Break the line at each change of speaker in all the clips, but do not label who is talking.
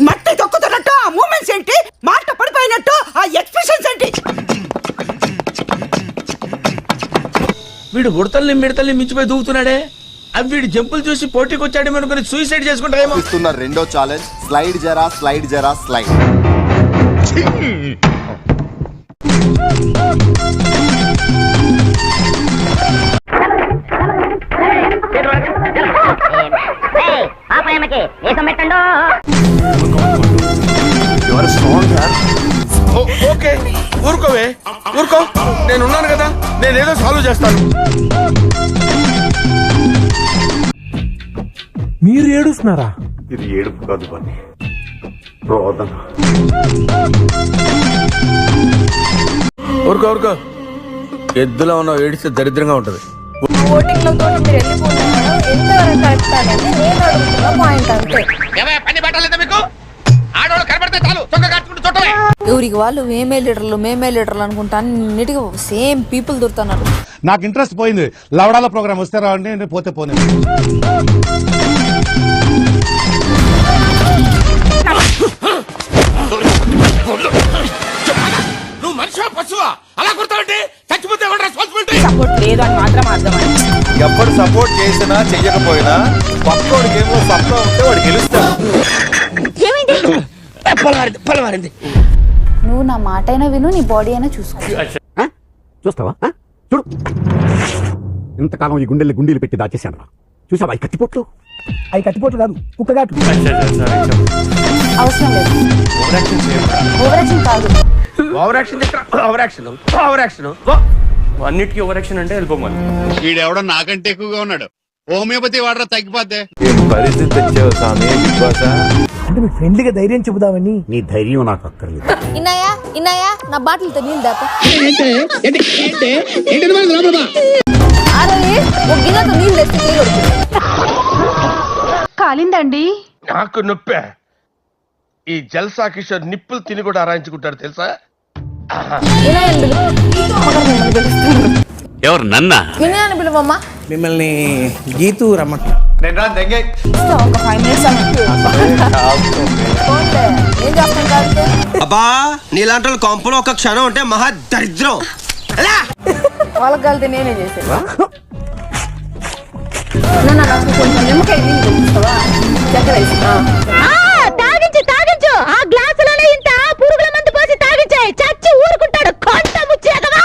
మట్టి తొక్కుతున్నట్టు ఆ మూమెంట్స్ ఏంటి, మాట పడిపోయినట్టు ఆ ఎక్స్ప్రెషన్స్ ఏంటి?
వీడు ఉడతల్ని మిడతల్ని మించిపోయి దూకుతున్నాడే. అవి వీడి జంపులు చూసి పోటీకి వచ్చాడేమో అనుకుని సూసైడ్ చేసుకుంటారేమో.
ఇస్తున్న రెండో ఛాలెంజ్ స్లైడ్ జరా స్లైడ్ జరా స్లైడ్.
ఓకే ఊరుకోవే, ఊరుకో, నేనున్నాను కదా, నేనేదో సాల్వ్ చేస్తాను.
మీరు ఏడుస్తున్నారా?
ఇది ఏడుపు కాదు పని, రోదన.
ఊరుకో ఊరుకో, ఎద్దులో ఉన్న ఏడిస్తే దరిద్రంగా ఉంటది.
ఓటింగ్ లో తోటి మీరు వెళ్ళిపోతున్నారు, ఎంతవరకు కలుపుతానని నేను అడుగుతున్న పాయింట్ అంతే.
పని పట్టాలేదా మీకు? ఆడవాళ్ళు కనబడితే చాలు చొక్క కట్టుకుంటూ చుట్టమే.
ఎవరికి వాళ్ళు మేమే లీడర్లు అనుకుంటా, అన్నిటిగా సేమ్ పీపుల్ దొరుకుతున్నారు.
నాకు ఇంట్రెస్ట్ పోయింది. లవడాల ప్రోగ్రామ్ వస్తే రావండి, నేను పోతే పోనే.
నువ్వు మనిషివా పశువా? అలా కొడతావంటే చచ్చిపోతే ఎవరు రెస్పాన్సిబిలిటీ?
సపోర్ట్ లేదు అని మాత్రం అర్థమైంది.
ఎవరు సపోర్ట్ చేసినా చెయ్యకపోయినా పక్కోడికి ఏమో సత్తా ఉంటే వాడు గెలుస్తాడు.
పొలవారింది.
నువ్వు నా మాట అయినా విను, నీ బాడీ అయినా చూసుకో.
చూస్తావా? చూడు, ఇంతకాలం ఈ గుండెలు పెట్టి దాచేశాను రా. చూసావా ఈ కత్తిపోట్లు? అవి కత్తిపోట్లు కాదు, కుక్కగాట్లు.
అవసరం లేదు. ఓవరాక్షన్ కాదు.
ఓవరాక్షన్
అన్నిటికీ ఓవర్ యాక్షన్ అంటే వెళ్ళిపోమని.
వీడెవడో నాకంటే ఎక్కువగా ఉన్నాడు. హోమియోపతి వాడరా తగ్గిపోద్దే.
పరిస్థితి తెచ్చావు స్వామి, బిగ్ బాస్.
అంటే మీ ఫ్రెండ్లీగా ధైర్యం చెబుదామని.
నీ ధైర్యం నాకు అక్కర్లేదు.
ఇన్నాయా నా బాటిల్తో నీళ్ళు దాప. ఒక గిన్నెతో నీళ్ళు తెస్తే చేయకూడదు. కాలిందండి.
నాకు నొప్పే. ఈ జల్సా కిషోర్ నిప్పులు తిని కూడా ఆరాయించుకుంటాడు తెలుసా?
ఎవరు నన్నా?
వినయాన్ని పిలువమ్మా.
మిమ్మల్ని గీతూ రమ్మంట.
నేను రా దెంగే.
ఒక 5 minutes ఏం చేస్తాం కాదు.
అబ్బా నీలాంటి వాళ్ళు కొంపలో ఒక క్షణం ఉంటే మహా దరిద్రం.
వాళ్ళకి కలితే నేనే చేసేవా? నాకు కొంచెం నిమ్మకాయ నీళ్ళు తెచ్చిస్తావా? చక్కెర వేసి తాగించు. ఆ గ్లాసులోనే ఇంత పురుగుల మందు పోసి తాగించాయి. చచ్చి ఊరుకుంటాడు. కొంట ముచ్చేదవా.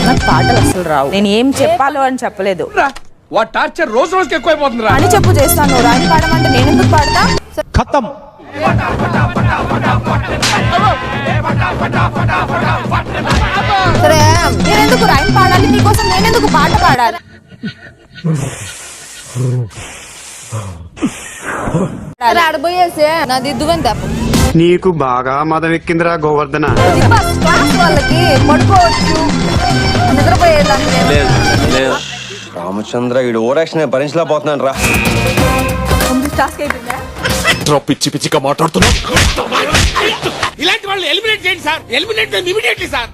నాకు పాటలు అసలు రావు. నేను ఏం చెప్పాలో అని చెప్పలేదు.
వాట్ టార్చర్ రోజు రోజుకి ఎక్కువైపోతుంది.
అని చెప్పు చేస్తాను. రాని పాడమంటే నేను ఎందుకు పాడతా?
ఖతం.
సరే నేనెందుకు రైమ్ పాడాలి? మీకోసం నేనెందుకు పాట పాడాలి? ఆడబోయేసే నా దిద్దువని తప్ప.
నీకు బాగా మదం ఎక్కిందిరా గోవర్ధన.
క్లాస్ వాళ్ళకి పడుకోవచ్చు, నిద్రపోయేదాన్ని.
రామచంద్ర ఈడు ఓవర్ యాక్షన్ భరించలేకపోతున్నాను రా.
టాస్క్ అయిపోయిందా?
పిచ్చి పిచ్చిగా మాట్లాడుతున్నా.
ఇలాంటి వాళ్ళు ఎలిమినేట్ చేయండి సార్. Eliminate immediately sir.